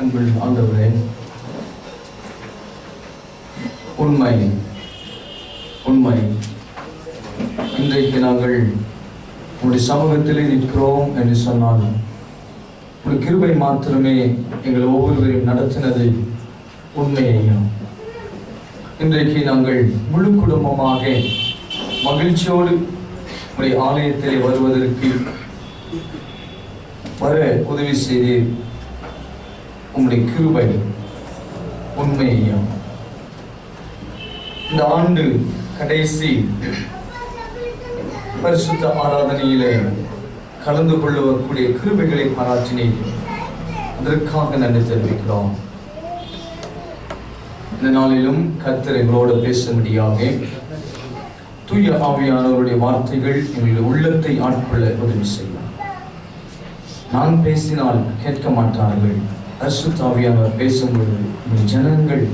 அன்பில் ஆண்டவரே, உண்மை உண்மை இன்றைக்கு நாங்கள் உங்களுடைய சமூகத்திலே நிற்கிறோம் என்று சொன்னால் உங்களுடைய கிருபை மாத்திரமே எங்கள் ஒவ்வொருவரையும் நடத்தினது உண்மையையும். இன்றைக்கு நாங்கள் முழு குடும்பமாக மகிழ்ச்சியோடு உங்களுடைய ஆலயத்திலே வருவதற்கு வர உதவி செய்தீர். உங்களுடைய கிருபை உண்மையையும். இந்த ஆண்டு கடைசி பரிசுத்த ஆராதனையிலே கலந்து கொள்ளக்கூடிய கிருபைகளை பாராட்டினீர். அதற்காக நன்றி தெரிவிக்கிறோம். இந்த நாளிலும் கர்த்தர் எங்களோடு பேசும்படியாக தூய ஆவியானவருடைய வார்த்தைகள் எங்களுடைய உள்ளத்தை ஆட்கொள்ள உதவி செய்யும். நான் பேசினால் கேட்க மாட்டார்கள். பரிசுத்த ஆவியானவர் பேசும்பொழுது ஜனங்கள்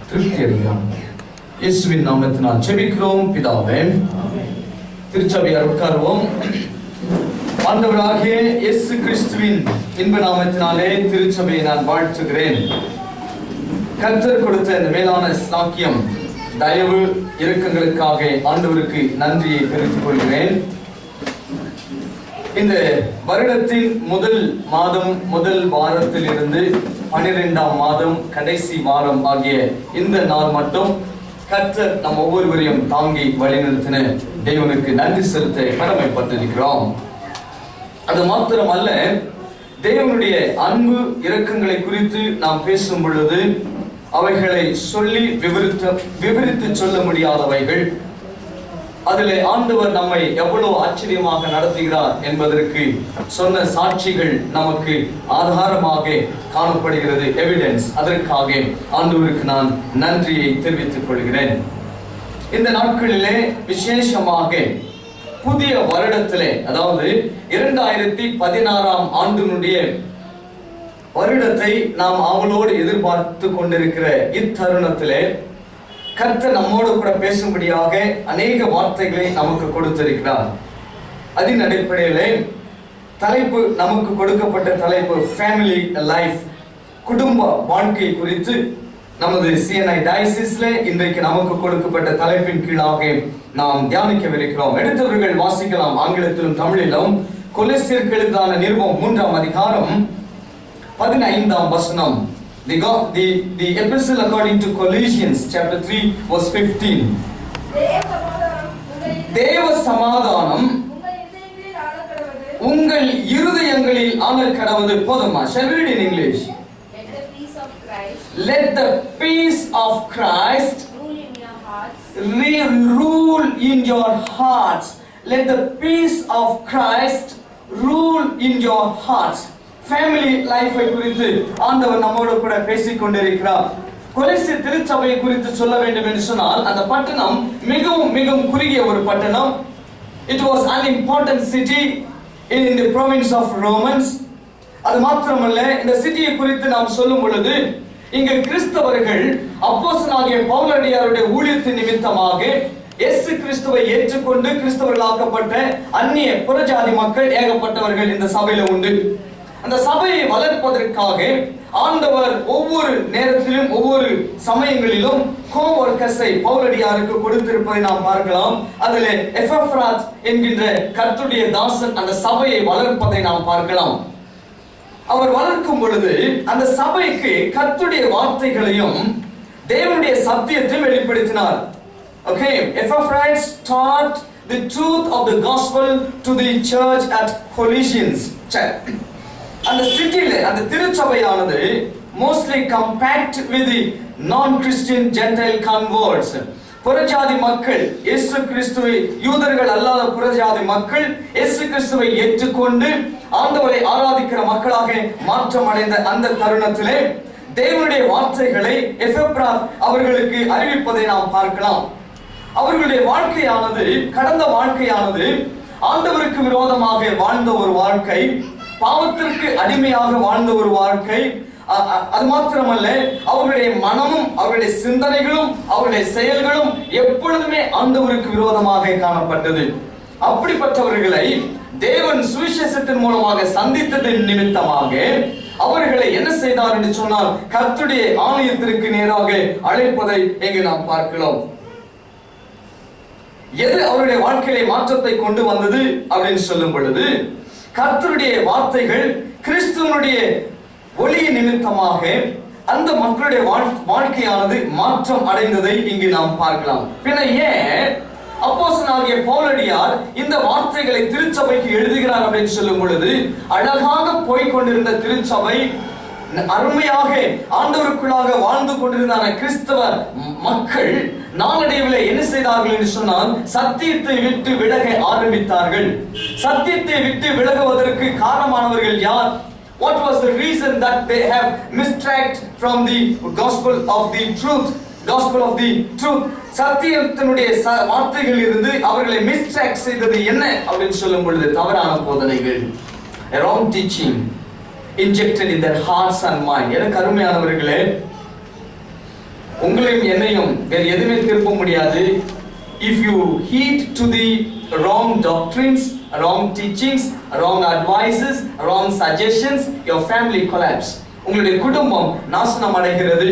திருப்தி அடைவார்கள். இயேசுவின் நாமத்தினால் ஜெபிக்கிறோம் பிதாவே. திருச்சபையார் உட்காருவோம். ஆண்டவராகிய இயேசு கிறிஸ்துவின் இன்ப நாமத்தினாலே திருச்சபையை நான் வாழ்த்துகிறேன். கர்த்தர் கொடுத்த இந்த மேலான சாக்கியம், தயவு, இரக்கங்களுக்காக ஆண்டவருக்கு நன்றியை தெரிவித்துக் கொள்கிறேன். இந்த வருடத்தின் முதல் மாதம் முதல் வாரத்தில் இருந்து 12ஆம் மாதம் கடைசி வாரம் ஆகிய இந்த நாள் மட்டும் கர்த்தர் நம் ஒவ்வொருவரையும் தாங்கி வழிநடத்தின தேவனுக்கு நன்றி செலுத்த கடமைப்பட்டிருக்கிறோம். அது மாத்திரமல்ல, தேவனுடைய அன்பு இரக்கங்களை குறித்து நாம் பேசும் பொழுது அவைகளை சொல்லி விவரித்து சொல்ல முடியாதவைகள். அதிலே ஆண்டவர் நம்மை எவ்வளவு ஆச்சரியமாக நடத்துகிறார் என்பதற்கு சொன்ன சாட்சிகள் நமக்கு ஆதாரமாக காணப்படுகிறது, எவிடன்ஸ். அதற்காக ஆண்டவருக்கு நான் நன்றியை தெரிவித்துக் கொள்கிறேன். இந்த நாட்களிலே விசேஷமாக புதிய வருடத்திலே, அதாவது 2016ஆம் ஆண்டினுடைய வருடத்தை நாம் அவளோடு எதிர்பார்த்து கொண்டிருக்கிற இத்தருணத்திலே கர்த்தர் நம்மோடு கூட பேசும்படியாக அநேக வார்த்தைகளை நமக்கு கொடுத்திருக்கிறார். அதன் அடிப்படையிலே தலைப்பு, நமக்கு கொடுக்கப்பட்ட தலைப்பு ஃபேமிலி லைஃப், குடும்ப வாழ்க்கை குறித்து நமது CNI டயசிஸ்ல இன்றைக்கு நமக்கு கொடுக்கப்பட்ட தலைப்பின் கீழாக நாம் தியானிக்கவிருக்கிறோம். எடுத்தவர்கள் வாசிக்கலாம், ஆங்கிலத்திலும் தமிழிலும். கொலோசியருக்கு எழுதின நிருபம் 3ஆம் அதிகாரம் 15ஆம் வசனம். The epistle according to Colossians chapter 3 verse 15. தேவ சமாதானம் உங்கள் இருதயங்களில் ஆளக்கடவது. போதுமா? Shall we read in English? Let the peace of Christ rule in your hearts. Let the peace of Christ rule in your hearts. Family லைஃபை குறித்து ஆண்டவர் நம்மோடு கூட பேசிக் கொண்டிருக்கிறார். கொலோசி திருச்சபையை குறித்து சொல்ல வேண்டும் என்று சொன்னால், அந்த பட்டணம் மிகவும் மிகவும் குறுகிய ஒரு பட்டணம். It was an important city in the province of Romans. அது மாத்திரமல்ல, இந்த சிட்டியை குறித்து நாம் சொல்லும் பொழுது இங்கு கிறிஸ்தவர்கள் அப்போஸ்தலனாகிய பவுலடியாருடைய ஊழியத்தின் நிமித்தமாக இயேசு கிறிஸ்துவை ஏற்றுக்கொண்டு கிறிஸ்தவர்களாக்கப்பட்ட அந்நிய புறஜாதி மக்கள் ஏகப்பட்டவர்கள் இந்த சபையில உண்டு. அந்த சபையை வளர்ப்பதற்காக ஆண்டவர் ஒவ்வொரு நேரத்திலும் ஒவ்வொரு சமயங்களிலும் கோவர்க்கர்ஸை பவுலடியாருக்கு கொடுத்திருப்பதை நாம் பார்க்கலாம். அதிலே எபப்ராத் என்கின்ற கர்த்தருடைய தாசன் அந்த சபையை வளர்ப்பதை நாம் பார்க்கலாம். அவர் வளர்க்கும் பொழுது அந்த சபைக்கு கர்த்தருடைய வார்த்தைகளையும் தேவனுடைய சத்தியத்தையும் வெளிப்படுத்தினார். Okay, Epaphras taught the truth of the gospel to the church at Colossians. அந்த சிட்டியில அந்த திருச்சபையானது mostly compact with the non-Christian Gentile converts. புறஜாதி மக்கள், இயேசு கிறிஸ்துவை, யூதர்கள் அல்லாத புறஜாதி மக்கள் இயேசு கிறிஸ்துவை ஏற்றுக்கொண்டு ஆண்டவரை ஆராதிக்கிற மக்களாக மாற்றம் அடைந்த அந்த தருணத்திலே தேவனுடைய வார்த்தைகளை எபப்ராத் அவர்களுக்கு அறிவிப்பதை நாம் பார்க்கலாம். அவர்களுடைய வாழ்க்கையானது, கடந்த வாழ்க்கையானது ஆண்டவருக்கு விரோதமாக வாழ்ந்த ஒரு வாழ்க்கை, பாவத்திற்கு அடிமையாக வாழ்ந்த ஒரு வாழ்க்கை. அது மாத்திரமல்ல, அவர்களுடைய மனமும் அவருடைய சிந்தனைகளும் அவருடைய செயல்களும் எப்பொழுதுமே ஆண்டவருக்கு விரோதமாக காணப்பட்டது. அப்படிப்பட்டவர்களை தேவன் சுவிசேஷத்தின் மூலமாக சந்தித்ததின் நிமித்தமாக அவர்களை என்ன செய்தார் என்று சொன்னால் கர்த்தருடைய ஆலயத்திற்கு நேராக அழைப்பதை இங்கு நாம் பார்க்கிறோம். எது அவருடைய வாழ்க்கையிலே மாற்றத்தை கொண்டு வந்தது அப்படின்னு சொல்லும் பொழுது, கர்த்தருடைய வார்த்தைகள் கிறிஸ்துவனுடைய ஒளி நிமித்தமாக அந்த மக்களுடைய வாழ்க்கையானது மாற்றம் அடைந்ததை இங்கு நாம் பார்க்கலாம். பின்ன ஏன் அப்போஸ்தலனாகிய பவுலடியார் இந்த வார்த்தைகளை திருச்சபைக்கு எழுதுகிறார் அப்படின்னு சொல்லும் பொழுது, அழகாக போய்கொண்டிருந்த திருச்சபை, அருமையாக ஆண்டவருக்குள்ளாக வாழ்ந்து கொண்டிருந்த கிறிஸ்தவ மக்கள் நாளடைவில் என்ன செய்தார்கள் என்று சொன்னால் சத்தியத்தை விட்டு விலக ஆரம்பித்தார்கள். சத்தியத்தை விட்டு விலகுவதற்கு காரணமானவர்கள் யார்? What was the reason that they have mistracked from the gospel of the truth? Gospel of the truth. சத்தியத்தினுடைய வார்த்தைகள் இருந்து அவர்களை மிஸ்ட்ராக்ட் செய்தது என்ன அப்படின்னு சொல்லும் பொழுது, தவறான போதனைகள், wrong teaching injected in their hearts and mind. எனக்கு அருமையானவர்களே, உங்களையும் என்னையும் வேறு எதுவுமே திருப்ப முடியாது. If you heed to the wrong doctrines, wrong teachings, wrong advices, wrong suggestions, your family collapse. உங்களுடைய குடும்பம் நாசனம் அடைகிறது.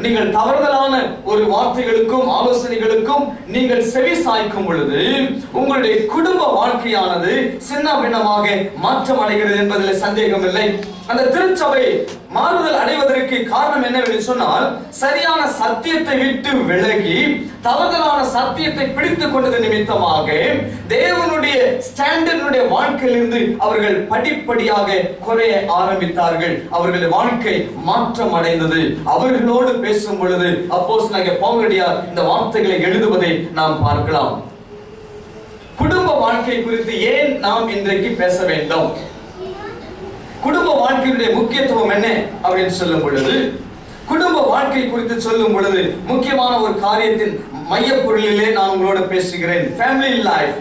நீங்கள் தவறுதலான ஒரு வார்த்தைகளுக்கும் ஆலோசனைகளுக்கும் நீங்கள் செவி சாய்க்கும் பொழுது உங்களுடைய குடும்ப வாழ்க்கையானது சின்ன பின்னமாக மாற்றம் அடைகிறது என்பதில் சந்தேகம் இல்லை. அந்த திருச்சபை மாறுதல் அடைவதற்கு காரணம் என்னவென்று சொன்னால், சரியான சத்தியத்தை விட்டு விலகி தவறுதலான சத்தியத்தை பிடித்துக் கொண்டது நிமித்தமாக தேவனுடைய ஸ்டாண்டர்டுடைய வாழ்க்கையிலிருந்து அவர்கள் படிப்படியாக குறைய ஆரம்பித்தார்கள். அவர்களுடைய வாழ்க்கை மாற்றம் அடைந்தது. அவர்களோடு பேசும் பொழுது அப்போஸ்தலனாகிய பவுலடியார் இந்த வார்த்தைகளை எழுதுவதை நாம் பார்க்கலாம். குடும்ப வாழ்க்கை குறித்து ஏன் நாம் இன்றைக்கு பேச வேண்டும்? குடும்ப வாழ்க்கையுடைய முக்கியத்துவம் என்ன அப்படின்னு சொல்லும் பொழுது, குடும்ப வாழ்க்கை குறித்து சொல்லும் பொழுது முக்கியமான ஒரு காரியத்தின் மையப்பொருளிலே நான் உங்களோட பேசுகிறேன். Family life.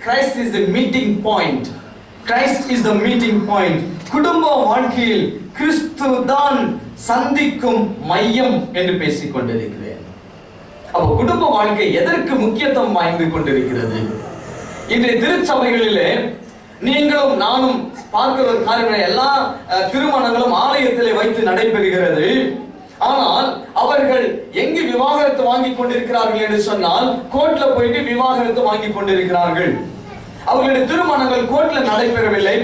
Christ is the meeting point. Christ is the meeting point. குடும்ப வாழ்க்கையில் கிறிஸ்து தான் சந்திக்கும் மையம் என்று பேசிக் கொண்டிருக்கிறேன். அப்ப குடும்ப வாழ்க்கை எதற்கு முக்கியத்துவம் வாய்ந்து கொண்டிருக்கிறது? இன்றைய திருச்சபைகளிலே நீங்களும் நானும் பார்க்கிற ஒரு காரியம், எல்லா திருமணங்களும் ஆலயத்திலே வைத்து நடைபெறுகிறது. ஆனால் அவர்கள் எங்கு விவாகரத்து வாங்கி கொண்டிருக்கிறார்கள் என்று சொன்னால், கோர்ட்ல போயிட்டு விவாகரத்து வாங்கி கொண்டிருக்கிறார்கள். அவர்களுடைய திருமணங்கள் கோர்ட்ல நடைபெறவில்லை.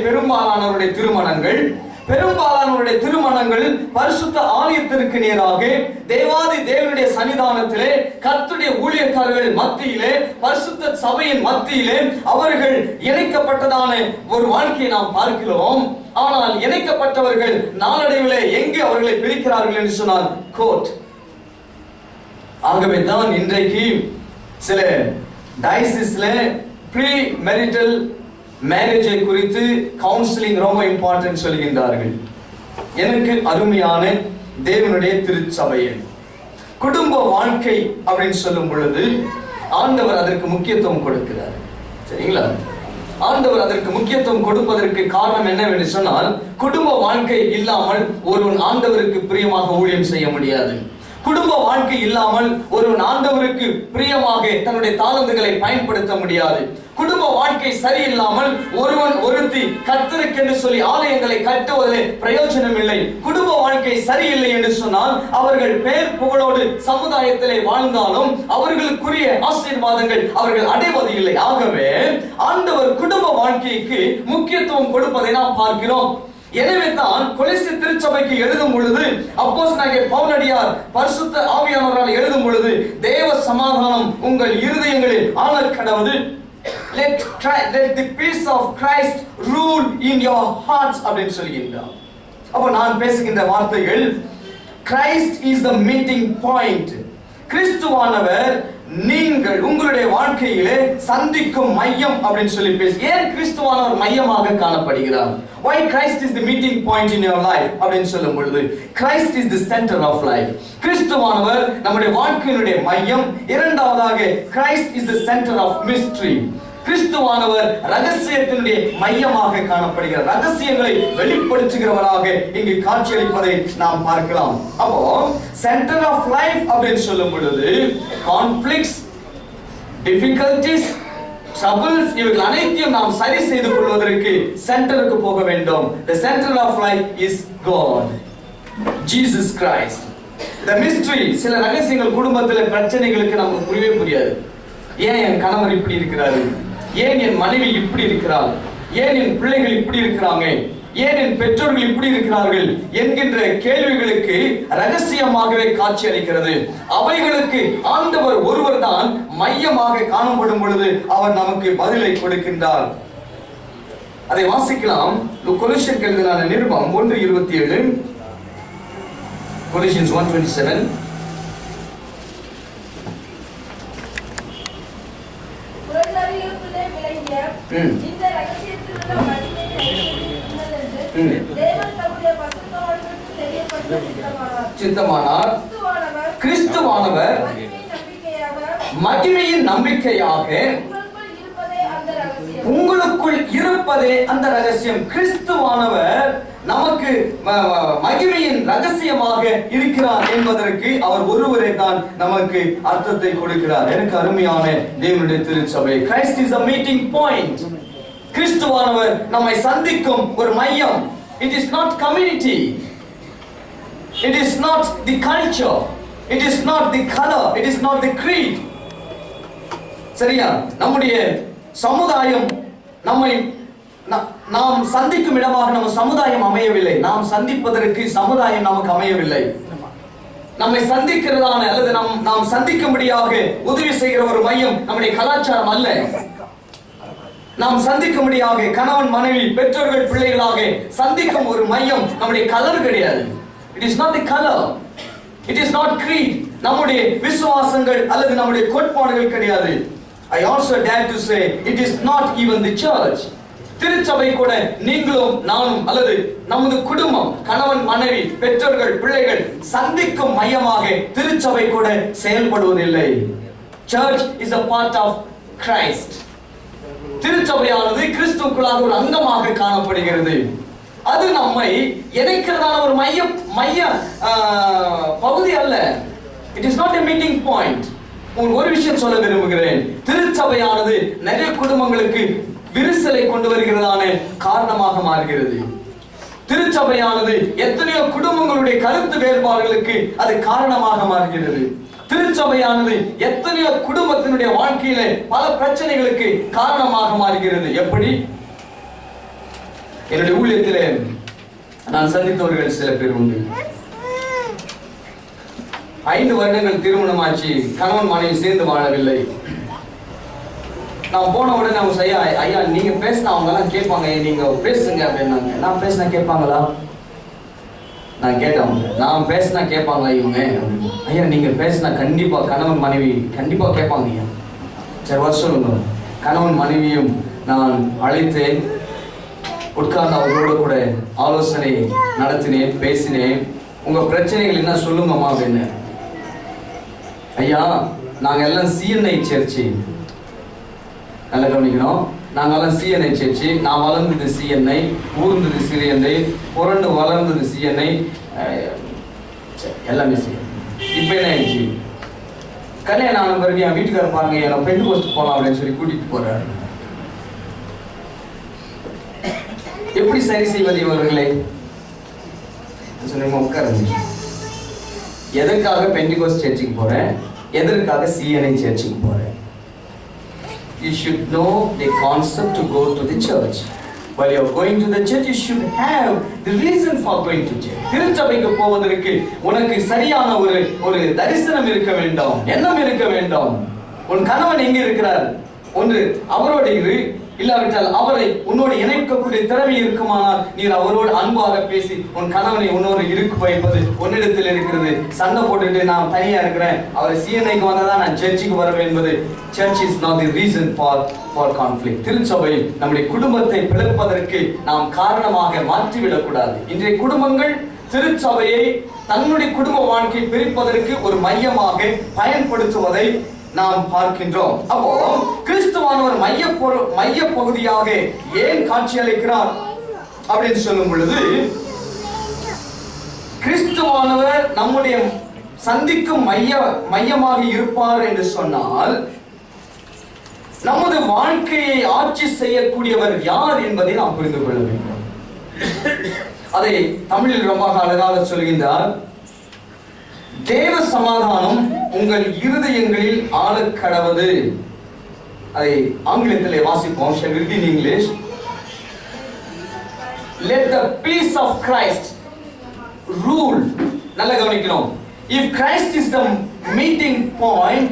பெரும்பாலானவருடைய திருமணங்கள் பரிசுத்த ஆலயத்திற்கு நேராக தேவாதி தேவனுடைய சன்னிதானத்திலே கர்த்தருடைய ஊழியக்காரர்கள் மத்தியிலே பரிசுத்த சபையின் மத்தியிலே அவர்கள் இணைக்கப்பட்டதான ஒரு வாழ்க்கையை நாம் பார்க்கிறோம். ஆனால் இணைக்கப்பட்டவர்கள் நாளடைவிலே எங்கு அவர்களை பிரிக்கிறார்கள் என்று சொன்னால் கோர்ட். ஆகவே தான் இன்றைக்கு சில டயசிஸ்ல ப்ரீ மேரிட்டல் மேரேஜை குறித்து கவுன்சிலிங் ரொம்ப இம்பார்ட்டன்ட் சொல்கின்றார்கள். எனக்கு அருமையான தேவனுடைய திருச்சபையில் குடும்ப வாழ்க்கை அப்படின்னு சொல்லும் பொழுது ஆண்டவர் அதற்கு முக்கியத்துவம் கொடுக்கிறார். சரிங்களா? ஆண்டவர் அதற்கு முக்கியத்துவம் கொடுப்பதற்கு காரணம் என்னவென்று சொன்னால், குடும்ப வாழ்க்கை இல்லாமல் ஒருவன் ஆண்டவருக்கு பிரியமாக ஊழியம் செய்ய முடியாது. குடும்ப வாழ்க்கை இல்லாமல் ஒருவன் ஆண்டவருக்கு பிரியமாக தன்னுடைய தாளந்துகளை பயன்படுத்த முடியாது. குடும்ப வாழ்க்கை சரியில்லாமல் ஒருவன் ஒருத்தி கர்த்தருக்கு என்று சொல்லி ஆலயங்களை கட்டுவதில் பிரயோஜனம் இல்லை. குடும்ப வாழ்க்கை சரியில்லை என்று சொன்னால் அவர்கள் பேர் புகழோடு சமுதாயத்திலே வாழ்ந்தாலும் அவர்களுக்குரிய ஆசீர்வாதங்கள் அவர்கள் அடைவது இல்லை. ஆகவே ஆண்டவர் குடும்ப வாழ்க்கைக்கு முக்கியத்துவம் கொடுப்பதை நாம் பார்க்கிறோம். எனவே தான் கொலோசை திருச்சபைக்கு எழுதும் பொழுது அப்போஸ்தலனாகிய பவுலடியார் பரிசுத்த ஆவியானவரால் எழுதும் பொழுது, தேவ சமாதானம் உங்கள் இருதயங்களில் ஆளக் கடவது. Let the peace of Christ rule in your hearts அப்படின்னு சொல்கின்றார். அப்ப நான் பேசுகின்ற வார்த்தைகள், Christ is the meeting point. கிறிஸ்துவானவர் நீங்கள் உங்களுடைய வாழ்க்கையிலே சந்திக்கும் மையம் அப்படின்னு சொல்லி பேசு. ஏன் கிறிஸ்துவானவர் மையமாக காணப்படுகிறார்? Why Christ is the meeting point in your life அப்படின்னு சொல்லும் பொழுது, Christ is the center of life. கிறிஸ்துவானவர் நம்முடைய வாழ்க்கையினுடைய மையம். இரண்டாவதாக Christ is the center of mystery. கிறிஸ்துவானவர் ரகசியத்தினுடைய மையமாக காணப்படுகிறார். ரகசியங்களை வெளிப்படுத்துகிறவராக இங்கு காட்சியளிப்பதை நாம் பார்க்கலாம். அப்போ சென்டர் ஆஃப் லைஃப் அப்படின்னு சொல்லும் பொழுது கான்ஃப்ளிக்ட்ஸ், டிஃபிகல்டிஸ், troubles இவைகள் அனைத்தையும் நாம் சரி செய்து கொள்வதற்கு சென்டருக்கு போக வேண்டும். The center of life is God, Jesus Christ. The mystery, சில ரகசியங்கள் குடும்பத்தில் பிரச்சனைகளுக்கு நமக்கு புரியவே புரியாது. ஏன் என் கணவர் இப்படி இருக்கிறாரு, ஏன் என் மனைவி இப்படி இருக்கிறார், ஏன் என் பிள்ளைகள் இப்படி இருக்கிறாங்க, ஏன் என் பெற்றோர்கள் இப்படி இருக்கிறார்கள் என்கின்ற கேள்விகளுக்கு ரகசியமாகவே காட்சி அளிக்கிறது. அவைகளுக்கு ஆண்டவர் ஒருவர் தான் மையமாக காணப்படும் பொழுது அவர் நமக்கு பதிலை கொடுக்கின்றார். அதை வாசிக்கலாம். கொலோசியருக்கு எழுதின நிருபம் 1:27, Colossians 1:27. இந்த ரகசியத்தில் உள்ள மகிமை தேவன் தம்முடைய பரிசுத்தவான்களுக்கு தெரியப்படுத்த சித்தமானார். கிறிஸ்துவானவர் மகிமையின் நம்பிக்கையாக உங்களுக்குள் இருப்பதே அந்த ரகசியம். கிறிஸ்துவானவர் நமக்கு மகிமையின் ரகசியமாக இருக்கிறார் என்பதற்கு அவர் ஒருவரே தான் நமக்கு அர்த்தத்தை கொடுக்கிறார். எனக்கு அருமையான தேவனுடைய திருச்சபை, Christ is a meeting point. கிறிஸ்துவானவர் நம்மை சந்திக்கும் ஒரு மையம். It is not community, it is not the culture, it is not the color, it is not the creed. சரியா? நம்முடைய சமுதாயம் நம்மை நாம் சந்திக்கும் இடமாக நம்ம சமுதாயம் அமையவில்லை. நாம் சந்திப்பதற்கு சமுதாயம் நமக்கு அமையவில்லை. நம்மை சந்திக்கிறதான அல்லது நாம் சந்திக்கும்படியாக உதவி செய்கிற ஒரு மையம் நம்முடைய கலாச்சாரம் அல்ல. நாம் சந்திக்கும்படியாக கணவன் மனைவி பெற்றோர்கள் பிள்ளைகளாக சந்திக்கும் ஒரு மையம் நம்முடைய கலர் கிடையாது. It is not the color, it is not creed. நம்முடைய விசுவாசங்கள் அல்லது நம்முடைய கோட்பாடுகள் கிடையாது. I also dare to say it is not even the church. திருச்சபை கூட நீங்களும் நானும் அல்லது நமது குடும்பம் கணவன் மனைவி பெற்றோர்கள் பிள்ளைகள் சந்திக்கும் மையமாக திருச்சபை கூட செயல்படுவதில்லை. Church is a part of Christ. திருச்சபையானது கிறிஸ்துவுக்குள்ளாக ஒரு அங்கமாக காணப்படுகிறது. அது நம்மை இணைக்கிறதான ஒரு மைய பகுதி அல்ல. It is not a meeting point. ஒரு விஷயம் சொல்ல விரும்புகிறேன். திருச்சபையானது நிறைய குடும்பங்களுக்கு விரிசலை கொண்டு வருகிறதான காரணமாக மாறுகிறது. திருச்சபையானது எத்தனையோ குடும்பங்களுடைய கருத்து வேறுபாடுகளுக்கு அது காரணமாக மாறுகிறது. திருச்சபையானது எத்தனையோ குடும்பத்தினுடைய வாழ்க்கையில பல பிரச்சனைகளுக்கு காரணமாக மாறுகிறது. எப்படி? என்னுடைய ஊழியத்திலே நான் சந்தித்தவர்கள் சில பேர் உண்டு. 5 வருடங்கள் திருமணமாச்சு, கணவன் மனைவி சேர்ந்து வாழவில்லை. நான் போன உடனே அவங்க செய்ய, ஐயா நீங்க பேசினா அவங்க எல்லாம் கேட்பாங்க, நீங்க பேசுங்க அப்படின்னாங்க. நான் பேசினா கேட்பாங்களா? நான் கேட்டேன், நான் பேசினா கேட்பாங்களா இவங்க? ஐயா நீங்க பேசினா கண்டிப்பா கணவன் மனைவி கண்டிப்பா கேட்பாங்க ஐயா. சரி வர சொல்லுங்க. கணவன் மனைவியும் நான் அழைத்தேன், உட்கார்ந்து அவர்களோட கூட ஆலோசனை நடத்தினேன், பேசினேன். உங்க பிரச்சனைகள் என்ன சொல்லுங்கம்மா அப்படின்னு. ஐயா நாங்க எல்லாம் சிஎன்ஐ சர்ச்சு, நல்லா கவனிக்கணும், நாங்கெல்லாம் சிஎன்ஐ சர்ச்சு. நான் வளர்ந்தது சிஎன்ஐ, ஊர்ந்தது சிறியன்னை, புரண்டு வளர்ந்தது சிஎன்ஐ, எல்லாமே சிஎன்ஐ. இப்ப என்ன ஆயிடுச்சு, கல்யாணம் ஆன பிறகு என் வீட்டுக்கார பாருங்க என்ன பெண் கோஸ்ட் போலாம் அப்படின்னு சொல்லி கூட்டிட்டு போறாரு. எப்படி சரி செய்வது இவர்களை? சொன்ன உட்காருங்க. எதற்காக பெண்டிகோஸ்ட் சர்ச்சுக்கு போறேன், எதற்காக சிஎன்ஐ சர்ச்சுக்கு போறேன்? You should know the concept to go to the church. While you are going to the church, you should have the reason for going to church. திருச்சபைக்கு போவதற்கு உனக்கு சரியான ஒரு தரிசனம் இருக்க வேண்டும், எண்ணம் இருக்க வேண்டும். உன் கணவன் எங்க இருக்கிறார்? ஒன்று அவரோடு இரு, இல்லாவிட்டால் அவரை உன்னோடு இணைக்கக்கூடிய திறமை இருக்குமானால் நீர் அவரோடு அன்பாக பேசி உன் கணவனை உன்னோடு இருக்க வைப்பது உன்னிடத்தில் இருக்கிறது. சண்டை போட்டுட்டு நான் தனியா இருக்கிறேன், அவர் சிஎன்ஐக்கு வந்ததான் நான் சர்ச்சுக்கு வரவேன் என்பது church is not the reason for conflict. திருச்சபை நம்முடைய குடும்பத்தை பிளப்பதற்கு நாம் காரணமாக மாற்றிவிடக் கூடாது. இன்றைய குடும்பங்கள் திருச்சபையை தன்னுடைய குடும்ப வாழ்க்கையை பிரிப்பதற்கு ஒரு மையமாக பயன்படுத்துவதை நாம் பார்க்கின்றோம். அப்போ கிறிஸ்துவானவர் மைய பகுதியாக ஏன் காட்சி அளிக்கிறார் அப்படின்னு சொல்லும் பொழுது, கிறிஸ்துவானவர் நம்முடைய சந்திக்கும் மையமாக இருப்பார் என்று சொன்னால் நமது வாழ்க்கையை ஆட்சி செய்யக்கூடியவர் யார் என்பதை நாம் புரிந்து கொள்ள வேண்டும். அதை தமிழில் ரொம்ப அழகாக சொல்கின்றார். தேவ சமாதானம் உங்கள் இருதயங்களில் ஆளக்கடவது. அதை ஆங்கிலத்திலே வாசிப்போம். Shall we read in English? Let the peace of Christ rule. நல்லா கவனிக்கணும். If Christ is the meeting point,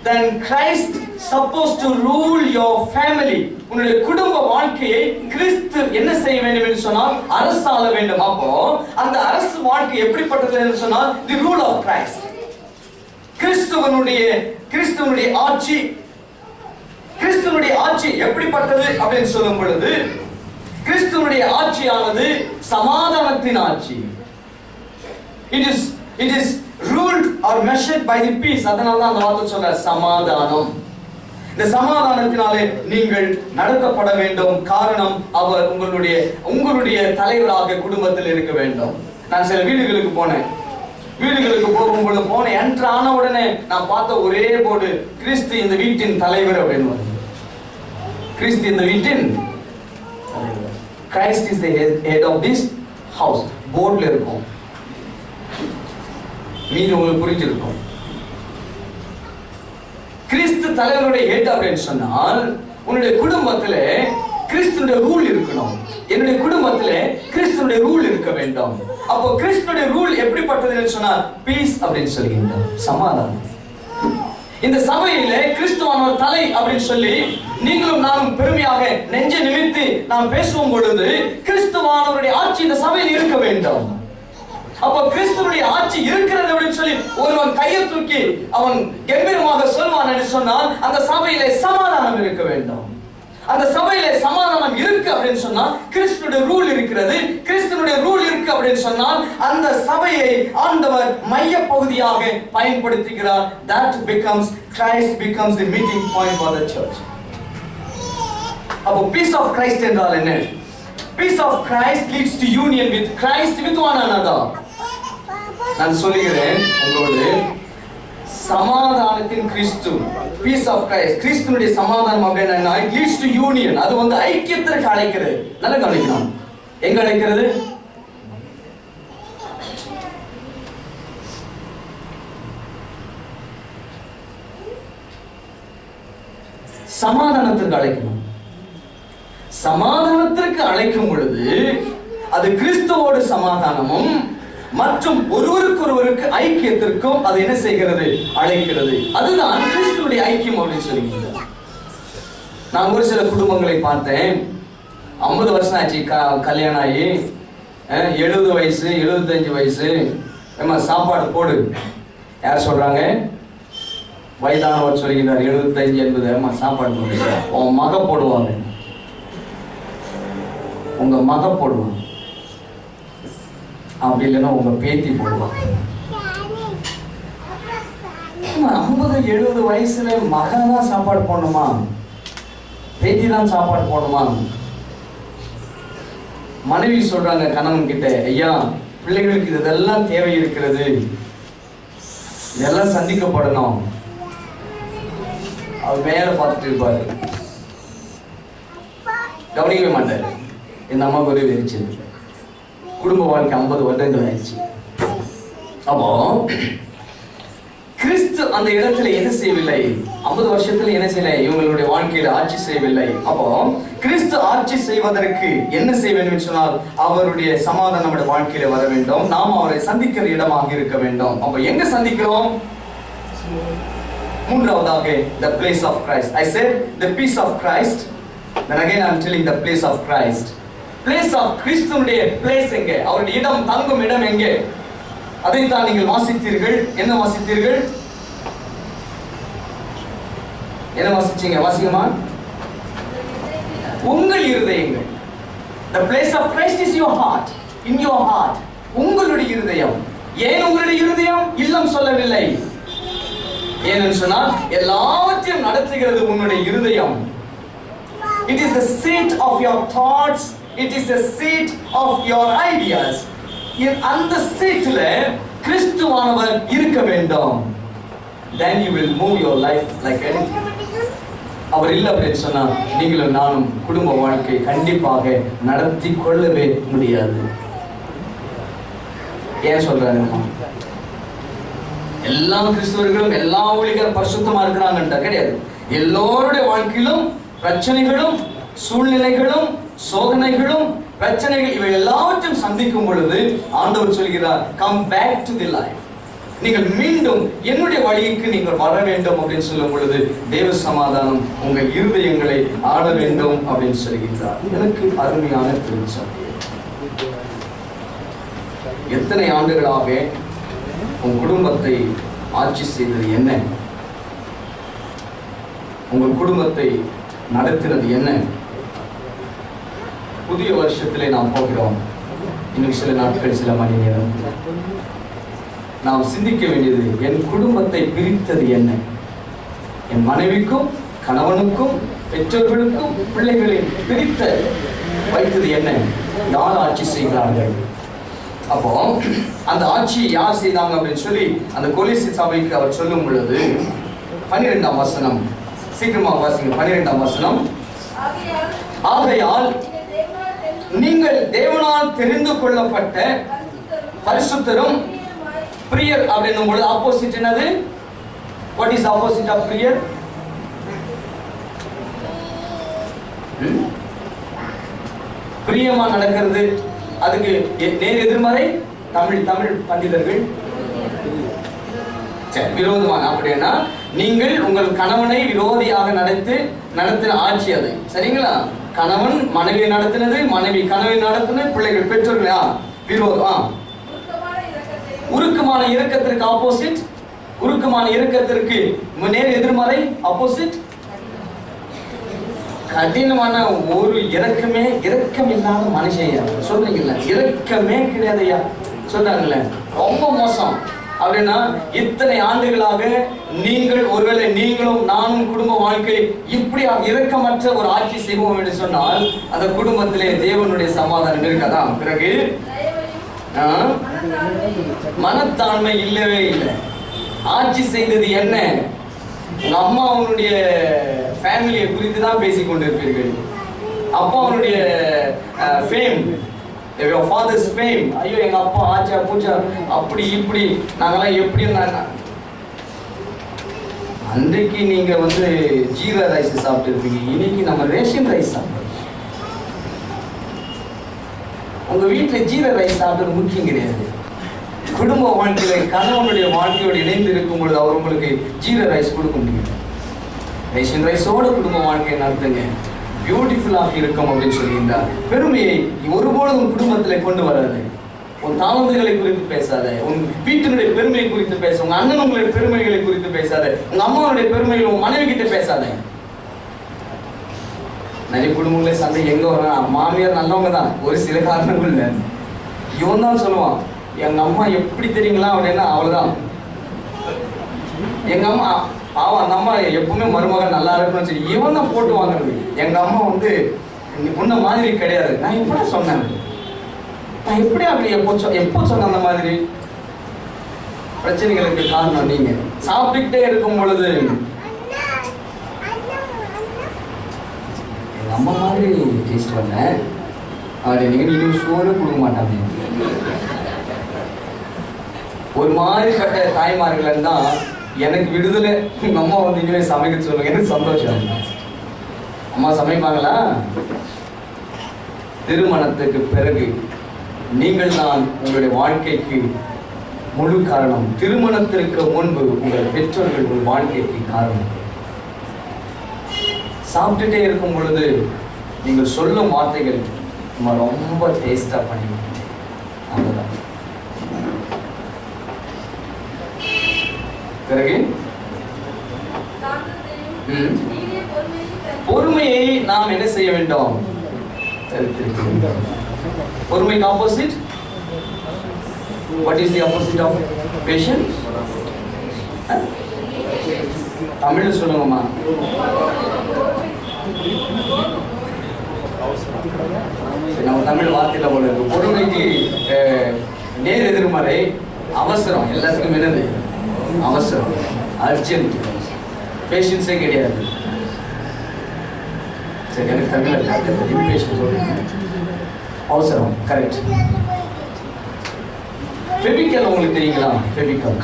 then Christ supposed to rule your family. உன்னுடைய குடும்ப வாழ்க்கையை கிறிஸ்து என்ன செய்ய வேண்டும் என்று சொன்னால் அரசாள வேண்டும். அப்போ அந்த அரசு வாழ்க்கை எப்படிப்பட்டது என்று சொன்னால் the rule of Christ. கிறிஸ்துவனுடைய ஆட்சி எப்படிப்பட்டது அப்படின்னு சொல்லும் பொழுது கிறிஸ்துவனுடைய ஆட்சியானது சமாதானத்தின் ஆட்சி. It is ruled or measured by the peace. அதனால தான் அந்த வார்த்தை சொல்ற சமாதானம். இந்த சமாதானத்தினாலே நீங்கள் நடத்தப்பட வேண்டும். காரணம் அவர் உங்களுடைய தலைவராக குடும்பத்தில் இருக்க வேண்டும். நான் சில வீடுகளுக்கு போனேன். வீடுகளுக்கு போகும்போது என்ட்ரு ஆன உடனே நான் பார்த்த ஒரே போர்டு, கிறிஸ்து இந்த வீட்டின் தலைவர் அப்படின்னு. கிறிஸ்து இந்த வீட்டின் தலைவர். Christ is the head of this house. போர்ட்ல இருக்கும். மீது உங்களுக்கு புரிஞ்சிருக்கும். கிறிஸ்து தலைவருடைய ஹெட் அப்படின்னு சொன்னால் உன்னுடைய குடும்பத்துல கிறிஸ்துடைய ரூல் இருக்கணும். என்னுடைய குடும்பத்துல கிறிஸ்துடைய ரூல் இருக்க வேண்டும். அப்போ கிறிஸ்துடைய ரூல் எப்படிப்பட்டதுன்னு சொன்னா பீஸ் அப்படின்னு சொல்கின்றோம், சமாதானம். இந்த சபையில கிறிஸ்துவானவர் தலை அப்படின்னு சொல்லி நீங்களும் நானும் பெருமையாக நெஞ்ச நிமித்தி நாம் பேசுவோம் பொழுது கிறிஸ்துவானவருடைய ஆட்சி இந்த சபையில் இருக்க வேண்டும். அப்ப கிறிஸ்துவுடைய ஆட்சி இருக்கிறது அப்படின்னு சொல்லி ஒருவன் கையை தூக்கி அவன் கம்பீரமாக சொல்வான் என்று சொன்னால் அந்த சபையிலே சமாதானம் இருக்க வேண்டும். அந்த சபையிலே சமாதானம் இருக்கு அப்படின்னு சொன்னா கிறிஸ்துவுடைய ரூல் இருக்கிறது. கிறிஸ்துவுடைய ரூல் இருக்கு அப்படின்னு சொன்னால் அந்த சபையை ஆண்டவர் மைய பகுதியாக பயன்படுத்துகிறார். That becomes Christ becomes the meeting point for the church. அப்போ peace of Christ என்றால் என்ன? Peace of Christ leads to union with Christ with one another. நான் சொல்லுகிறேன் உங்களோடு, சமாதானத்தின் கிறிஸ்து, பீஸ் ஆஃப் கிரைஸ்ட், கிறிஸ்துவுடைய சமாதானம் அப்படின்னா it leads to union. அது வந்து ஐக்கியத்திற்கு அழைக்கிறது. நல்லா கவனிக்கணும். எங்க அழைக்கிறது? சமாதானத்திற்கு அழைக்கணும். சமாதானத்திற்கு அழைக்கும் பொழுது அது கிறிஸ்துவோடு சமாதானமும் மற்றும் ஒருவருக்கு ஐக்கியத்திற்கும் அது என்ன செய்கிறது? அழைக்கிறது. அதுதான் கிறிஸ்துவுடைய ஐக்கியம் அப்படின்னு சொல்லுகிறது. நான் ஒரு சில குடும்பங்களை பார்த்தேன். 50 வருஷம் ஆச்சு கல்யாணம் ஆகி, 70 வயசு 75 வயசு, சாப்பாடு போடு. யார் சொல்றாங்க? வயதானவர் சொல்கிறார் 75 80. சாப்பாடு போடு. உன் மக போடுவாங்க, உங்க மக போடுவாங்க, அப்படி இல்லைன்னா உங்க பேத்தி போடுவாங்க. 50 70 வயசுல மகன் தான் சாப்பாடு போடணுமா? பேத்தி தான் சாப்பாடு போடணுமா? மனைவி சொல்றாங்க கணவன் கிட்ட, ஐயா பிள்ளைகளுக்கு இதெல்லாம் தேவை இருக்கிறது, இதெல்லாம் சந்திக்கப்படணும். அவர் மேல பார்த்துட்டு இருப்பாரு, கவனிக்கவே மாட்டாரு. இந்த அம்மா ஒரே வெறிச்சது. குடும்ப வாழ்க்கை 50 வருடங்கள் ஆயிடுச்சு. அப்போ கிறிஸ்து அந்த இடத்துல என்ன செய்யவில்லை? 50 வருஷத்துல என்ன செய்யலை? இவங்களுடைய வாழ்க்கையில ஆட்சி செய்யவில்லை. அப்போ கிறிஸ்து ஆட்சி செய்வதற்கு என்ன செய்ய வேண்டும் சொன்னால் அவருடைய சமாதானம் நம்முடைய வாழ்க்கையில வர வேண்டும். நாம் அவரை சந்திக்கிற இடமாக இருக்க வேண்டும். அப்போ எங்க சந்திக்கிறோம்? மூன்றாவதாக the place of Christ. I said the peace of Christ. Then again I am telling the place of Christ. Place of கிறிஸ்துவுடைய place எங்கே? அவருடைய இடம், தங்கும் இடம் எங்கே? அதைத்தான் நீங்கள் வாசித்தீர்கள். என்ன வாசித்தீர்கள்? என்ன வாசிச்சீங்க? வாசிக்கமா? உங்கள் இருதயங்கள். The place of Christ is your heart. In your heart. உங்களுடைய இருதயம். ஏன் உங்களுடைய இருதயம்? இல்லம் சொல்லவில்லை. ஏன்னு சொன்னால் எல்லாவற்றையும் நடத்துகிறது உன்னுடைய இருதயம். It is the seat of your thoughts. It is the seat of your ideas. அந்த சீட்ல கிறிஸ்துவானவர் இருக்க வேண்டும். Then you will move your life like anything. அவர் இல்லை அப்படின்னு சொன்னா நீங்களும் நானும் குடும்ப வாழ்க்கை கண்டிப்பாக நடத்தி கொள்ளவே முடியாது. ஏன் சொல்றாருமா? எல்லா கிறிஸ்தவர்களும் எல்லா ஊழியர்களும் பரிசுத்தமா இருக்கிறாங்கன்றா கிடையாது. எல்லோருடைய வாழ்க்கையிலும் பிரச்சனைகளும் சூழ்நிலைகளும் சோதனைகளும் பிரச்சனைகள் இவை எல்லாவற்றையும் சந்திக்கும் பொழுது ஆண்டவர் சொல்கிறார், come back to the life. நீங்கள் மீண்டும் என்னுடைய வழிக்கு நீங்கள் வர வேண்டும் அப்படின்னு சொல்லும் பொழுது தேவ சமாதானம் உங்கள் இருதயங்களை ஆட வேண்டும் அப்படின்னு சொல்கிறார். எனக்கு அருமையான திருச்சபை. எத்தனை ஆண்டுகளாக உன் குடும்பத்தை ஆட்சி செய்தது என்ன? உங்கள் குடும்பத்தை நடத்தினது என்ன? புதிய வருஷத்திலே நாம் போகிறோம். இன்னும் சில நாட்கள், சில மணி நேரம் நாம் சிந்திக்க வேண்டியது, என் குடும்பத்தை பிரித்தது என்ன? என் மனைவிக்கும் கணவனுக்கும் பெற்றோர்களுக்கும் பிள்ளைகளின் பிரித்த வைத்தது என்ன? யார் ஆட்சி செய்கிறார்கள்? அப்போ அந்த ஆட்சியை யார் செய்தாங்க அப்படின்னு சொல்லி அந்த கொலோசி சபைக்கு அவர் சொல்லும் பொழுது 12ஆம் வசனம், சீக்கிரமா வாசிங்க. 12ஆம் வசனம், ஆகையால் நீங்கள் தேவனால் தெரிந்து கொள்ளப்பட்ட பரிசுத்தரும் பிரியர் அப்படின்னும் பொழுது ஆப்போசிட் என்னது? வாட் இஸ் ஆப்போசிட் ஆஃப் பிரியர்? பிரியமா நடக்கிறது, அதுக்கு நேர் எதிர்மறை தமிழ் பண்டிதர்கள் விரோதமான. அப்படின்னா நீங்கள் உங்கள் கணவனை விரோதியாக நடத்தின ஆட்சி அது, சரிங்களா? கணவன் மனைவியை நடத்தினது, மனைவி கணவனை நடத்தினது, பிள்ளைகள் பெற்றோர்களா விரோதம். உருக்கமான இரக்கத்திற்கு ஆப்போசிட், உருக்கமான இரக்கத்திற்கு நேர் எதிர்மறை ஆப்போசிட். கடினமான ஒரு இரக்கம் இல்லாத மனுஷன் சொல்றீங்கல்ல, இரக்கமே கிடையாதையா சொல்றாங்கல்ல, ரொம்ப மோசம். அப்படின்னா இத்தனை ஆண்டுகளாக நீங்கள் ஒருவேளை நீங்களும் நானும் குடும்ப வாழ்க்கை இப்படி இரக்கமற்ற ஒரு ஆட்சி செய்வோம் என்று சொன்னால் அந்த குடும்பத்திலே தேவனுடைய சமாதானம் இருக்காதா? பிறகு மனத்தாண்மை இல்லவே இல்லை. ஆட்சி செய்தது என்ன? உங்க அம்மா அவனுடைய ஃபேமிலியை குறித்து தான் பேசிக் கொண்டிருப்பீர்கள். அப்பா அவனுடைய ஃபேம், your father's fame. ஐயோ எங்க அப்பா ஆச்சா பூச்சா அப்படி இப்படி நாங்கெல்லாம் எப்படி இருந்தாங்க. அன்றைக்கு நீங்க ஜீரா ரைஸ் சாப்பிட்டு இருப்பீங்க, இன்னைக்கு நம்ம ரேஷன் ரைஸ் சாப்பிடுறோம். உங்க வீட்டுல ஜீரா ரைஸ் சாப்பிட்டது முக்கியம் கிடையாது. குடும்ப வாழ்க்கையில கணவனுடைய வாழ்க்கையோடு இணைந்து இருக்கும் பொழுது அவர் உங்களுக்கு ஜீரா ரைஸ் கொடுக்க முடியும். ரேஷன் ரைஸோட குடும்ப வாழ்க்கையை நடத்துங்க, பியூட்டிஃபுல்லாக இருக்கும் அப்படின்னு சொல்லியிருந்தார். பெருமையை ஒருபொழுதும் குடும்பத்தில் கொண்டு வராது. உன் தாமதங்களை குறித்து பேசாத, உன் வீட்டினுடைய பெருமையை குறித்து பேச, உங்க அண்ணனுடைய பெருமைகளை குறித்து பேசாத, உங்க அம்மாவுடைய பெருமைகளை உன் மனைவி கிட்ட பேசாத. நிறைய குடும்பங்களே சண்டை எங்க வரும்? மாமியார் நல்லவங்க தான், ஒரு சில காரணங்கள் இல்லை. இவன் தான் சொல்லுவான், எங்க அம்மா எப்படி தெரியுங்களா அப்படின்னா அவ்வளவுதான். எங்க அம்மா அந்த அம்மா எப்பவுமே மருமகன் நல்லா இருக்குன்னு சொல்லி இவன் தான் போட்டு வாங்குறது. எங்க அம்மா முன்ன மாதிரி கிடையாது. நான் எப்படா சொன்னேன்? நான் எப்படி அப்படி எப்போ சொன்ன? அந்த மாதிரி பிரச்சனைகளுக்கு காரணம் நீங்க. சாப்பிட்டுக்கிட்டே இருக்கும் பொழுது எங்க அம்மா மாதிரி டேஸ்ட் பண்ணேன் அப்படி நீங்க சோறு கொடுக்க மாட்டாங்க. ஒரு மாதிரி பட்ட தாய்மார்கள் தான் எனக்கு விடுதலை. உங்க அம்மா இனிமே சமைக்க சொல்லுங்க, எனக்கு சந்தோஷம். அம்மா சமைப்பாங்களா? திருமணத்துக்கு பிறகு நீங்கள் தான் உங்களுடைய வாழ்க்கைக்கு முழு காரணம். திருமணத்திற்கு முன்பு உங்கள் பெற்றோர்கள் உங்கள் வாழ்க்கைக்கு காரணம். சாப்பிட்டுட்டே இருக்கும் பொழுது நீங்கள் சொல்லும் வார்த்தைகள் நம்ம ரொம்ப டேஸ்டா பண்ணி அவ்வளவுதான். பிறகு பொறுமையை நாம் என்ன செய்ய வேண்டும்? பொறுமைக்கு opposite, what is the opposite of patience? தமிழ்ல சொல்லுங்கம்மா. நம்ம தமிழ் வார்த்தையில போல இருக்கு. பொறுமைக்கு நேர் எதிர்மறை அவசரம். எல்லாத்துக்கும் என்னது? அவசரம், அர்ஜென்ட். பேஷன்ஸே கிடையாது. சரி, எனக்கு தமிழ் இன்விடேஷன் சொல்லுங்க. அவசரம், கரெக்ட். ஃபெவிகால் உங்களுக்கு தெரியுங்களா? ஃபெவிகால்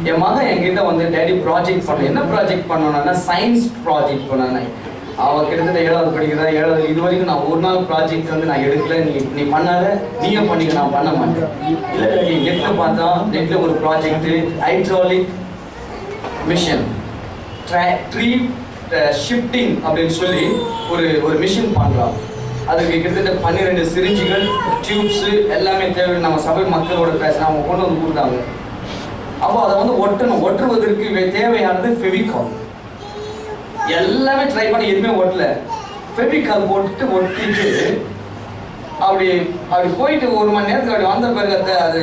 என் மகன் என்கிட்ட வந்து டேடி ப்ராஜெக்ட் பண்ண, என்ன ப்ராஜெக்ட் பண்ணணும்னா சயின்ஸ் ப்ராஜெக்ட் பண்ணேன். அவள் கிட்டத்தட்ட 7வது படிக்கிறா. 7வது இது வரைக்கும் நான் ஒரு நாள் ப்ராஜெக்ட் வந்து நான் எடுக்கல. நீ பண்ணாத, நீயும் பண்ணிக்க, நான் பண்ண மாட்டேன். இல்லை டேடி, நெட்டில் பார்த்தா நெட்டில் ஒரு project hydraulic machine tree shifting அப்படின்னு சொல்லி ஒரு மிஷின் பண்ணுறான். அதுக்கு கிட்டத்தட்ட 12 சிரிஞ்சுகள், டியூப்ஸு எல்லாமே தேவை. நம்ம சபை மக்களோட பேசினா அவங்க கொண்டு வந்து கொடுத்தாங்க. அப்போ அதை வந்து ஒட்டுவதற்கு தேவையானது ஃபெவிகால். எல்லாமே ட்ரை பண்ணி எதுவுமே ஒட்டல. ஃபெவிகால் போட்டுட்டு ஒட்டிட்டு அப்படி போயிட்டு 1 மணி நேரத்துக்கு அப்படி வந்த பிறகு அது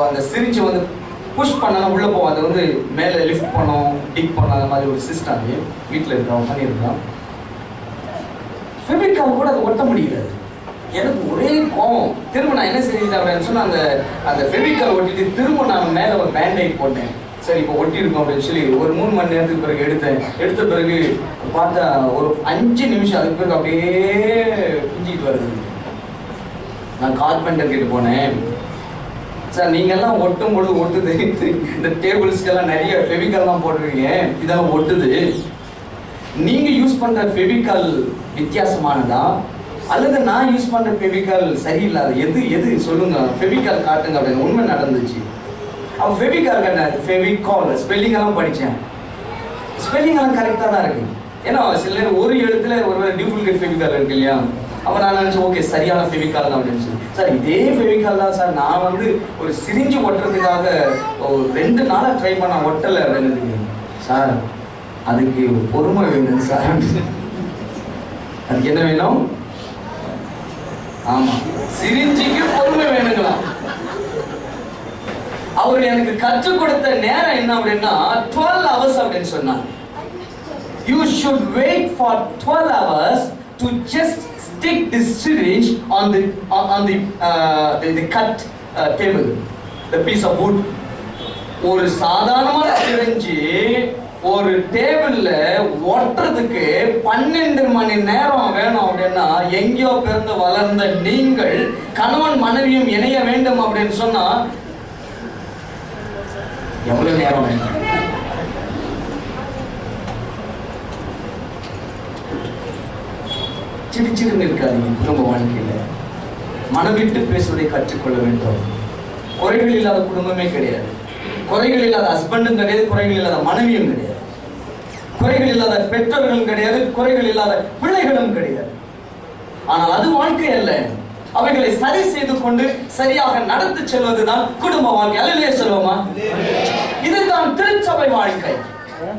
அந்த சிரிஞ்சு வந்து புஷ் பண்ணணும், உள்ளே போவோம். அதை வந்து மேலே லிஃப்ட் பண்ணோம், டிக் பண்ணோம். அந்த மாதிரி ஒரு சிஸ்டம் வீட்டில் இருக்கிறோம் பண்ணியிருக்கோம். ஃபெவிகால் கூட அதை ஒட்ட முடியல. எனக்கு ஒரே கோவம். திரும்ப நான் என்ன செஞ்சுட்டேன் அப்படின்னு சொன்னால் அந்த ஃபெவிகால் ஒட்டிட்டு திரும்ப நான் மேலே ஒரு பேண்டைட் போட்டேன். சரி, இப்போ ஒட்டியிருக்கோம் அப்படின்னு சொல்லி ஒரு 3 மணி நேரத்துக்கு பிறகு எடுத்த பிறகு பார்த்தா ஒரு 5 நிமிஷம் அதுக்கு பிறகு அப்படியே பிஞ்சிட்டு வருது. நான் கார்பெண்டர் கிட்ட போனேன். சார், நீங்கெல்லாம் ஒட்டும் பொழுது ஒட்டுது, இந்த டேபிள்ஸ்க்கெல்லாம் நிறைய ஃபெவிகால்லாம் போட்டிருக்கீங்க, இதெல்லாம் ஒட்டுது. நீங்க யூஸ் பண்ற ஃபெவிகால் வித்தியாசமானதா அல்லது நான் யூஸ் பண்ற ஃபெவிகால் சரியில்லாத? எது சொல்லுங்க, ஃபெவிகால் காட்டுங்க அப்படின்னு. உண்மை நடந்துச்சு. அவன் ஃபெவிகால் காட்டினாரு. ஃபெவிகால் ஸ்பெல்லிங் எல்லாம் படித்தேன். ஸ்பெல்லிங் எல்லாம் கரெக்டாக தான் இருக்கு. ஏன்னா சில நேரம் ஒரு எழுத்துல ஒரு டூப்ளிகேட் ஃபெவிகால் இருக்கு இல்லையா? அப்போ நான் நினச்சேன், ஓகே சரியான ஃபெவிகால் தான் அப்படின்னு சொல்லி. சார், இதே ஃபெவிகால் தான் சார், நான் வந்து ஒரு சிரிஞ்சு ஒட்டுறதுக்காக 2 நாளாக ட்ரை பண்ண ஒட்டலை அப்படின்னு. சார், அதுக்கு பொறுமை வேணும் சார். அதுக்கு என்ன வேணும்? ஆமா, சிரிஞ்சிக்கு பொறுமை வேணுங்களா? அவர் எனக்கு கற்றுக் கொடுத்த நேரம் என்ன அப்படின்னா 12 hours அப்படின்னு சொன்னார். You should wait for 12 hours to just stick the syringe on the cut table, the piece of wood. ஒரு சாதாரணமான சிரிஞ்சு ஒரு டேபிள்ல ஒட்டுறதுக்கு 12 மணி நேரம் வேணும் அப்படின்னா, எங்கேயோ பிறந்து வளர்ந்த நீங்கள் கணவன் மனைவியும் இணைய வேண்டும் அப்படின்னு சொன்னா எவ்வளவு நேரம் வேணும்? சிரிச்சிருந்து இருக்காதீங்க. குடும்ப வாழ்க்கையில மனவிட்டு பேசுவதை கற்றுக்கொள்ள வேண்டும். குறைகள் இல்லாத குடும்பமே கிடையாது. குறைகள் இல்லாத ஹஸ்பண்டும் கிடையாது, குறைகள் இல்லாத மனைவியும் கிடையாது, குறைகள் இல்லாத பெற்றோர்களும் கிடையாது, குறைகள் இல்லாத பிள்ளைகளும் கிடையாது. ஆனால் அது வாழ்க்கை அல்ல. அவைகளை சரி செய்து கொண்டு சரியாக நடத்தி செல்வதுதான் குடும்ப வாழ்க்கை. அல்லையே சொல்லுவோமா? இதுதான் திருச்சபை வாழ்க்கை.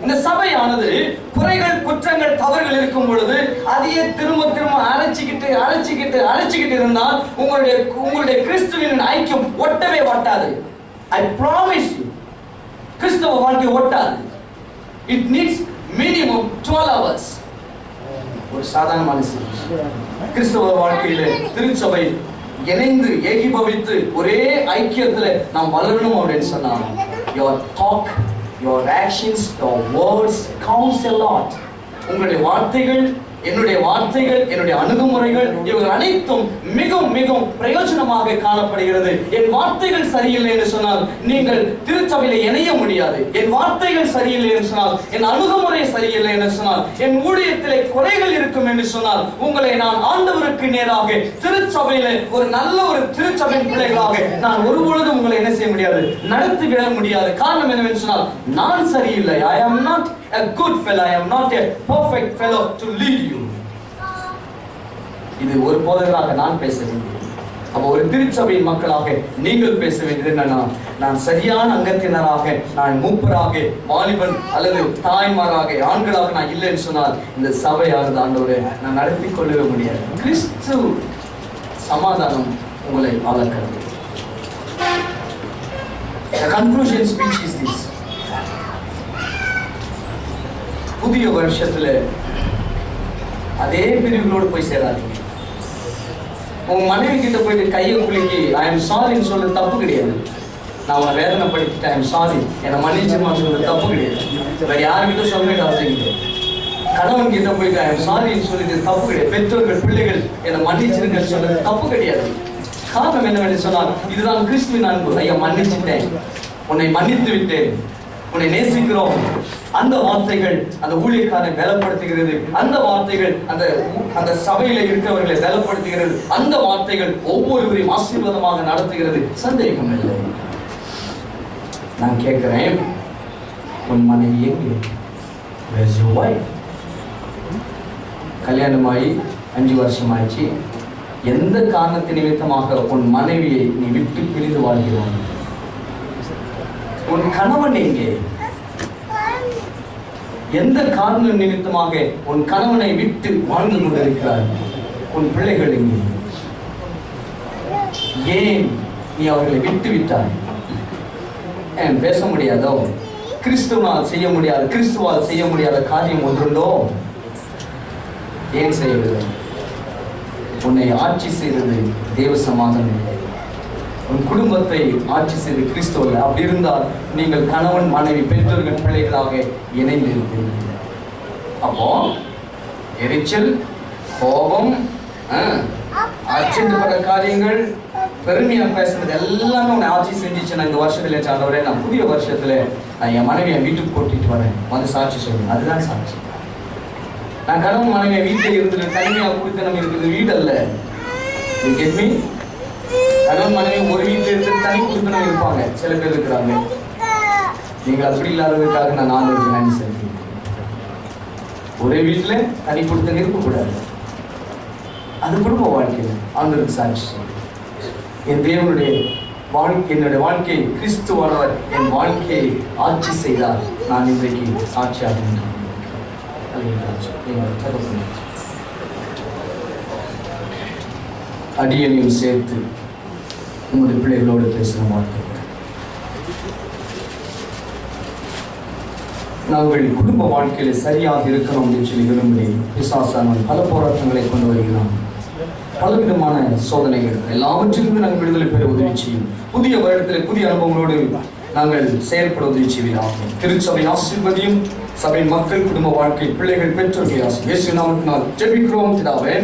இந்த சபையானது குறைகள், குற்றங்கள், தவறுகள் இருக்கும் பொழுது அதையே திரும்ப அழைச்சிக்கிட்டு இருந்தால் உங்களுடைய கிறிஸ்துவின் ஐக்கியம் ஒட்டவே ஒட்டாது. I promise you, கிறிஸ்தவ வாழ்க்கை ஒட்டாது. It needs minimum 12 hours. ஒரு சாதாரண மனுஷன் கிறிஸ்தவ வாழ்க்கையில திருச்சபை இணைந்து ஏகீபவித்து ஒரே ஐக்கியத்துல நாம் வளரணும் அப்படின்னு சொன்னா, your talk, your actions, your words counts a lot. உங்களுடைய வார்த்தைகள், என்னுடைய வார்த்தைகள், என்னுடைய அணுகுமுறைகள் இவர்கள் அனைத்தும் மிகவும் மிகவும் பிரயோஜனமாக காணப்படுகிறது. என் வார்த்தைகள் சரியில்லை என்று சொன்னால் நீங்கள் திருச்சபையில இணைய முடியாது. என் வார்த்தைகள் சரியில்லை என்று சொன்னால், என் அணுகுமுறை சரியில்லை என்று சொன்னால், என் ஊழியத்திலே குறைகள் இருக்கும் என்று சொன்னால், உங்களை நான் ஆண்டவருக்கு நேராக திருச்சபையில ஒரு நல்ல ஒரு திருச்சபையின் பிள்ளைகளாக நான் ஒருபொழுதும் உங்களை என்ன செய்ய முடியாது, நடத்திவிட முடியாது. காரணம் என்னவென்று சொன்னால், நான் சரியில்லை. I am not a good fellow, I am not a perfect fellow to lead you. இது ஒரு போதகராக நான் பேச வேண்டியது. அப்போ ஒரு திருச்சபையின் மக்களாக நீங்கள் பேச வேண்டியது என்னன்னா, நான் சரியான அங்கத்தினராக, நான் மூப்பராக, வாலிபன் அல்லது தாய்மாராக, ஆண்களாக நான் இல்லைன்னு சொன்னால் இந்த சபையானது ஆண்டவரே நான் நடத்தி கொள்ளவே முடியாது. கிறிஸ்து சமாதானம் உங்களை வளர்க்கிறது. The conclusion speech is this. புதிய வருஷத்துல அதே பிரிவுகளோடு போய் சேராதீங்க. உங்க மனைவி கிட்ட போயிட்டு கையை குலுக்கி ஐ எம் சாரின்னு சொல்ல தப்பு கிடையாது. நான் உன்னை வேதனைப்படுத்திட்டேன், ஐ எம் சாரி, என்னை மன்னிச்சுமா சொல்ல தப்பு கிடையாது. வேற யாருக்கிட்ட சொல்ல அவசியம் கிடையாது. கணவன் கிட்ட போயிட்டு சாரின்னு சொல்லிட்டு தப்பு கிடையாது. பெற்றோர்கள் பிள்ளைகள் என்னை மன்னிச்சிருங்க சொல்றது தப்பு கிடையாது. காரணம் என்னவென்று சொன்னால் இதுதான் கிறிஸ்துவின் அன்பு. ஐயா மன்னிச்சுட்டேன், உன்னை மன்னித்து விட்டேன், உன்னை நேசிக்கிறோம். அந்த வார்த்தைகள் அந்த ஊழியக்காரனை பலப்படுத்துகிறது. அந்த வார்த்தைகள் அந்த சபையில இருக்கிறவர்களை பலப்படுத்துகிறது. அந்த வார்த்தைகள் ஒவ்வொருவரையும் ஆசீர்வாதமாக நடத்துகிறது. சந்தேகம் இல்லை. நான் கேட்கிறேன், உன் மனைவி எங்கே? Where's your wife? கல்யாணமாகி 5 வருஷம் ஆயிடுச்சு. எந்த காரணத்தின் நிமித்தமாக உன் மனைவியை நீ விட்டு பிரிந்து வாழ்கிறாய்? உன் கணவன் எங்கே? எந்த காரண நிமித்தமாக உன் கணவனை விட்டு வாழ்ந்து கொண்டிருக்கிறாய்? உன் பிள்ளைகள் எங்கே? ஏன் நீ அவர்களை விட்டு விட்டாய்? ஏன் பேச முடியாதோ? கிறிஸ்துவால் செய்ய முடியாது, கிறிஸ்துவால் செய்ய முடியாத காரியம் ஒன்றுண்டோ? ஏன் செய்யவில்லை? உன்னை ஆட்சி செய்தது தேவ சமாதானம் இல்லை. உன் குடும்பத்தை ஆட்சி செய்து கிறிஸ்துவ. அப்படி இருந்தால் நீங்கள் கணவன் மனைவி பெற்றோர்கள் பிள்ளைகளாக இணைந்து இருப்பீர்கள். அப்போ எரிச்சல், கோபம், ஆச்சரியப்பட காரியங்கள், பெருமையா பேசுறது எல்லாமே உன்னை ஆட்சி செஞ்சிச்சுன்னா இந்த வருஷத்துல சார்ந்தவரே நான் புதிய வருஷத்துல நான் என் மனைவியை வீட்டுக்கு கூட்டிட்டு வரேன், வந்து சாட்சி சொல்லுவேன். அதுதான் சாட்சி. நான் கணவன் மனைவியை வீட்டில் இருந்துட்டு தனிமையா குடித்தனம் இருக்குது வீடு அல்ல. கணவன் மனைவி ஒரு வீட்டில் இருந்து தனி குடித்தனம் இருப்பாங்க, சில பேர் இருக்கிறாங்க. நீங்கள் அப்படி இல்லாததுக்காக நான் 4 நன்றி செலுத்துகிறேன். ஒரே வீட்டுல தனி குடித்தனம் இருக்கக்கூடாது. அது குடும்ப வாழ்க்கையில் ஆண்டவருக்கு சாட்சி. என் தேவனுடைய வாழ்க்கை, என்னுடைய வாழ்க்கை கிறிஸ்துவானவர் என் வாழ்க்கையை ஆட்சி செய்தார். நான் இன்றைக்கு சாட்சியாக அடியனையும் சேர்த்து உங்களுடைய பிள்ளைகளோடு பேசின வார்த்தை. நாங்கள் குடும்ப வாழ்க்கையில சரியாக இருக்கணும் அப்படின்னு சொல்லி விரும்பி பிசாசானவன் பல போராட்டங்களை கொண்டு வருகிறான். பலவிதமான சோதனைகள் எல்லாவற்றிலிருந்து நாங்கள் விடுதலை பெற உதவி செய்யும். புதிய வருடத்தில் புதிய அனுபவங்களோடு நாங்கள் செயல்பட உதவி செய்வதாகும். திருச்சபை ஆசீர்வதியும். சபையின் மக்கள், குடும்ப வாழ்க்கை, பிள்ளைகள், பெற்றோர்கள் ஆசீர்வதியும். இயேசு நாமத்தினால் ஜெபிக்கிறோம் பிதாவே.